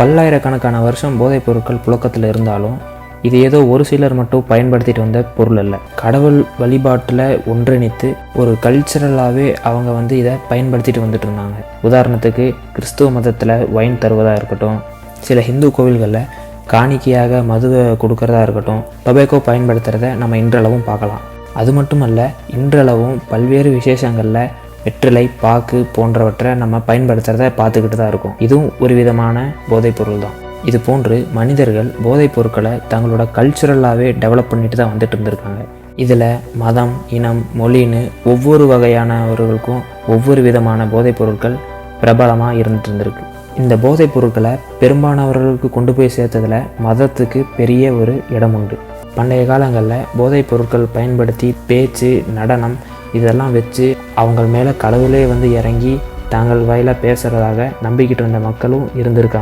பல்லாயிரக்கணக்கான வருஷம் போதைப் பொருட்கள் புழக்கத்தில் இருந்தாலும் இது ஏதோ ஒரு சிலர் மட்டும் பயன்படுத்திட்டு வந்த பொருள் அல்ல. கடவுள் வழிபாட்டில் ஒன்றிணைத்து ஒரு கல்ச்சரலாகவே அவங்க இதை பயன்படுத்திட்டு வந்துட்டு இருந்தாங்க. உதாரணத்துக்கு கிறிஸ்துவ மதத்தில் ஒயின் தருவதாக இருக்கட்டும், சில ஹிந்து கோவில்களில் காணிக்கையாக மதுவை கொடுக்கறதா இருக்கட்டும், டொபேக்கோ பயன்படுத்துகிறத நம்ம இன்றளவும் பார்க்கலாம். அது மட்டுமல்ல, இன்றளவும் பல்வேறு விசேஷங்களில் வெற்றிலை, பாக்கு போன்றவற்றை நம்ம பயன்படுத்துகிறத பார்த்துக்கிட்டு தான் இருக்கும். இதுவும் ஒரு விதமான போதைப் பொருள் தான். இது போன்று மனிதர்கள் போதைப் பொருட்களை தங்களோட கல்ச்சுரலாகவே டெவலப் பண்ணிட்டு தான் வந்துட்டு இருந்திருக்காங்க. இதில் மதம், இனம், மொழின்னு ஒவ்வொரு வகையானவர்களுக்கும் ஒவ்வொரு விதமான போதைப் பொருட்கள் பிரபலமாக இருந்துட்டு இருந்திருக்கு. இந்த போதைப் பொருட்களை பெரும்பாலானவர்களுக்கு கொண்டு போய் சேர்த்ததில் மதத்துக்கு பெரிய ஒரு இடம் உண்டு. பண்டைய காலங்களில் போதைப் பொருட்கள் பயன்படுத்தி பேச்சு, நடனம் இதெல்லாம் வச்சு அவங்க மேலே கடவுளே இறங்கி தாங்கள் வாயில பேசுகிறதாக நம்பிக்கிட்டு இருந்த மக்களும் இருந்திருக்காங்க.